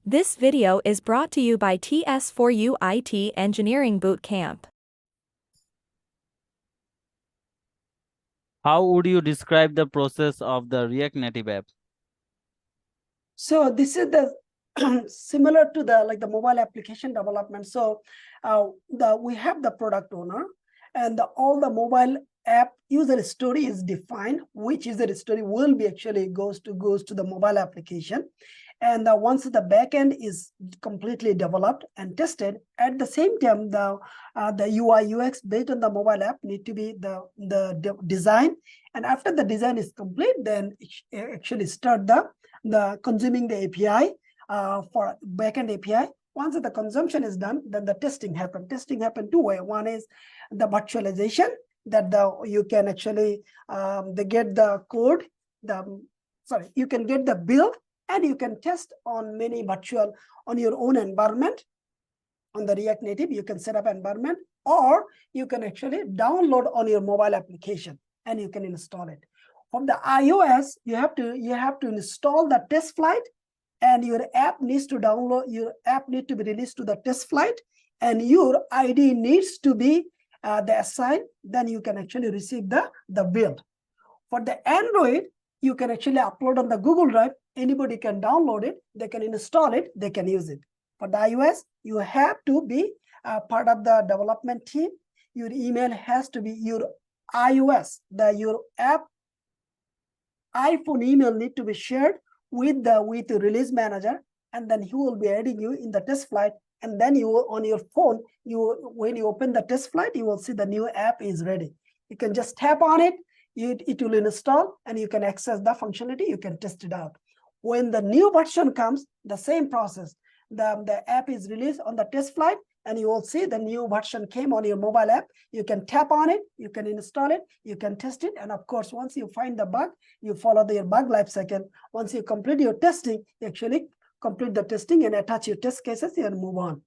This video is brought to you by TS4U IT Engineering Bootcamp. How would you describe the process of the React Native app? So this is the similar to the mobile application development. So we have the product owner, and all the mobile app user story is defined. Which user story will be actually goes to the mobile application, and once the backend is completely developed and tested, at the same time the UI UX based on the mobile app need to be the design, and after the design is complete, then actually start the consuming the API for backend API. Once the consumption is done, then the testing happen. Testing happen two ways. One is the virtualization, that you can actually get the code, you can get the build, and you can test on many virtual on your own environment. On the React Native, you can set up environment, or you can actually download on your mobile application and you can install it. From the iOS, you have to install the TestFlight, and your app needs to be released to the TestFlight, and your ID needs to be the assigned. Then you can actually receive the build. For the Android, you can actually upload on the Google Drive. Anybody can download it, they can install it, they can use it. For the iOS, you have to be part of the development team. Your email has to be your iOS, your app iPhone email need to be shared with the release manager, and then he will be adding you in the TestFlight. And then you on your phone, when you open the TestFlight, you will see the new app is ready. You can just tap on it, it will install, and you can access the functionality. You can test it out. When the new version comes, the same process. The app is released on the TestFlight, and you will see the new version came on your mobile app. You can tap on it, you can install it, you can test it, and of course, once you find the bug, you follow your bug life cycle. Once you complete your testing, you actually complete the testing and attach your test cases and move on.